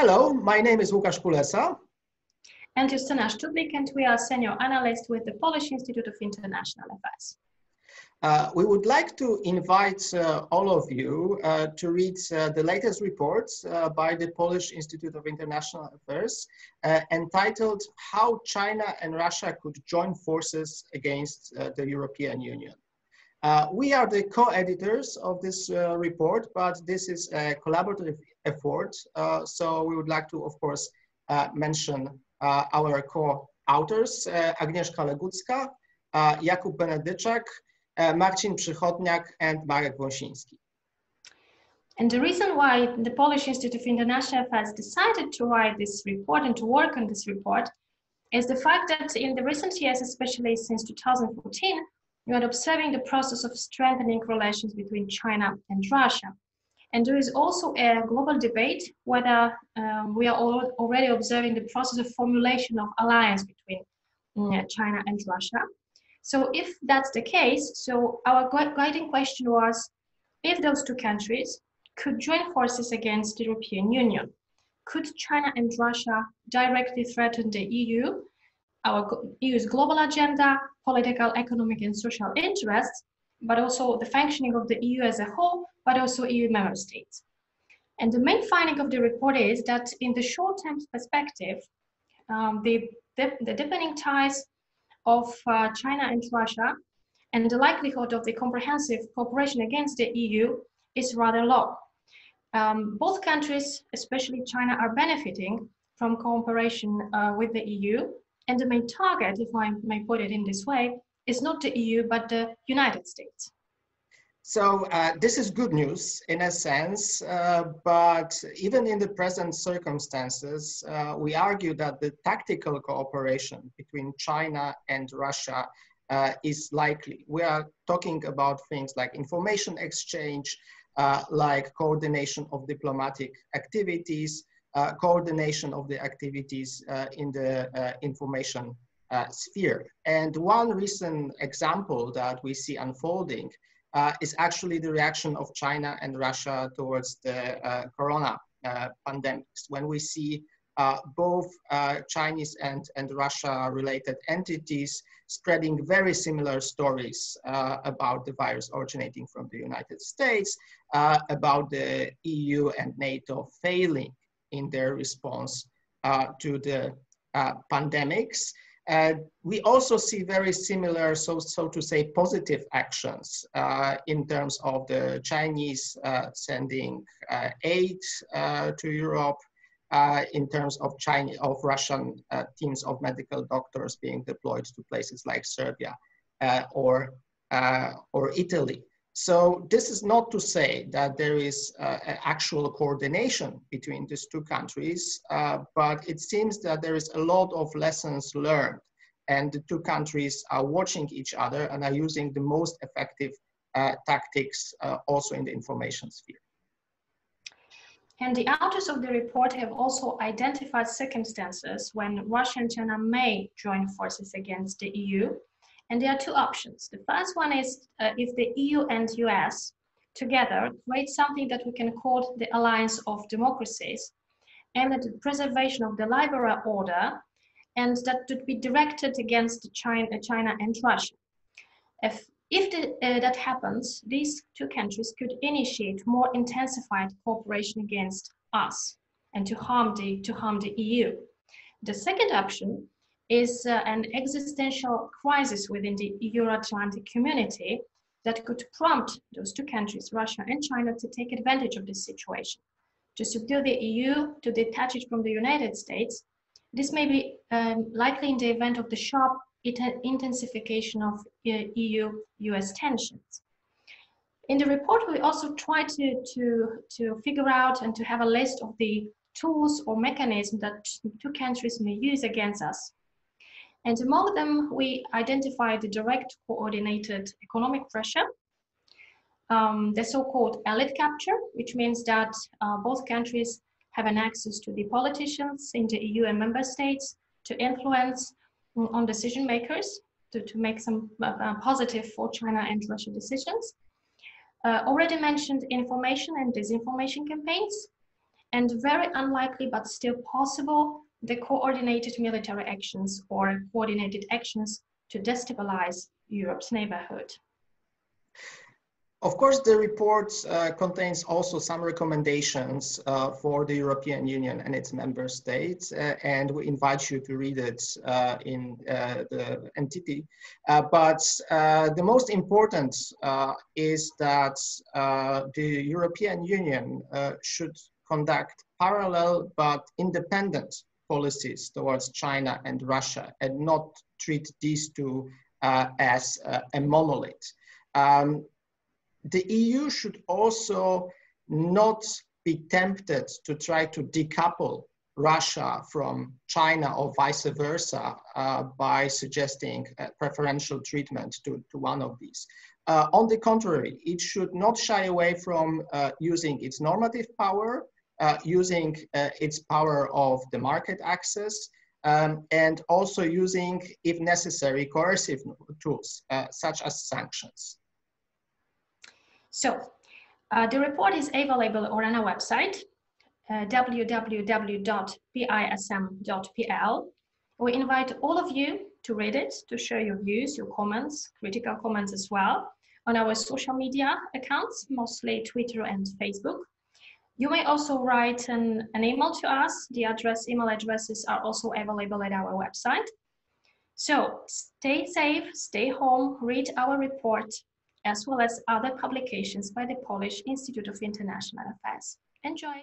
Hello, my name is Łukasz Kulesa. And Justyna Szczudlik, and we are senior analysts with the Polish Institute of International Affairs. We would like to invite all of you to read the latest reports by the Polish Institute of International Affairs entitled How China and Russia Could Join Forces Against the European Union. We are the co-editors of this report, but this is a collaborative effort. So we would like to, of course, mention our co-authors, Agnieszka Legucka, Jakub Benedyczak, Marcin Przychodniak, and Marek Wąsiński. And the reason why the Polish Institute of International Affairs decided to write this report and to work on this report is the fact that in the recent years, especially since 2014, we are observing the process of strengthening relations between China and Russia. And there is also a global debate whether we are already observing the process of formulation of alliance between China and Russia. So if that's the case, so our guiding question was, if those two countries could join forces against the European Union, could China and Russia directly threaten the EU, our EU's global agenda, political, economic, and social interests, but also the functioning of the EU as a whole, but also EU member states? And the main finding of the report is that in the short-term perspective, the deepening ties of China and Russia and the likelihood of the comprehensive cooperation against the EU is rather low. Both countries, especially China, are benefiting from cooperation with the EU, and the main target, if I may put it in this way, is not the EU, but the United States. So this is good news in a sense, but even in the present circumstances, we argue that the tactical cooperation between China and Russia is likely. We are talking about things like information exchange, like coordination of diplomatic activities, coordination of the activities in the information sphere. And one recent example that we see unfolding is actually the reaction of China and Russia towards the corona pandemics, when we see both Chinese and Russia-related entities spreading very similar stories about the virus originating from the United States, about the EU and NATO failing in their response to the pandemics. We also see very similar, so to say, positive actions in terms of the Chinese sending aid to Europe, in terms of Russian teams of medical doctors being deployed to places like Serbia or Italy. So this is not to say that there is actual coordination between these two countries, but it seems that there is a lot of lessons learned, and the two countries are watching each other and are using the most effective tactics also in the information sphere. And the authors of the report have also identified circumstances when Russia and China may join forces against the EU. And there are two options. The first one is if the EU and US together create something that we can call the alliance of democracies, aimed at the preservation of the liberal order, and that would be directed against China and Russia. If that happens, these two countries could initiate more intensified cooperation against us and to harm the EU. The second option is an existential crisis within the Euro-Atlantic community that could prompt those two countries, Russia and China, to take advantage of this situation, to subdue the EU, to detach it from the United States. This may be likely in the event of the sharp intensification of EU-US tensions. In the report, we also try to figure out and to have a list of the tools or mechanisms that two countries may use against us. And among them, we identified the direct coordinated economic pressure, the so-called elite capture, which means that both countries have an access to the politicians in the EU and member states to influence on decision makers, to make some positive for China and Russia decisions. Already mentioned information and disinformation campaigns, and very unlikely but still possible, the coordinated military actions or coordinated actions to destabilize Europe's neighborhood. Of course, the report contains also some recommendations for the European Union and its member states, and we invite you to read it in the entity. But the most important is that the European Union should conduct parallel but independent policies towards China and Russia and not treat these two as a monolith. The EU should also not be tempted to try to decouple Russia from China or vice versa by suggesting preferential treatment to one of these. On the contrary, it should not shy away from using its normative power, using its power of the market access, and also using, if necessary, coercive tools such as sanctions. So, the report is available on our website, www.pism.pl. We invite all of you to read it, to share your views, your comments, critical comments as well, on our social media accounts, mostly Twitter and Facebook. You may also write an email to us. The email addresses are also available at our website. So, stay safe, stay home, read our report, as well as other publications by the Polish Institute of International Affairs. Enjoy!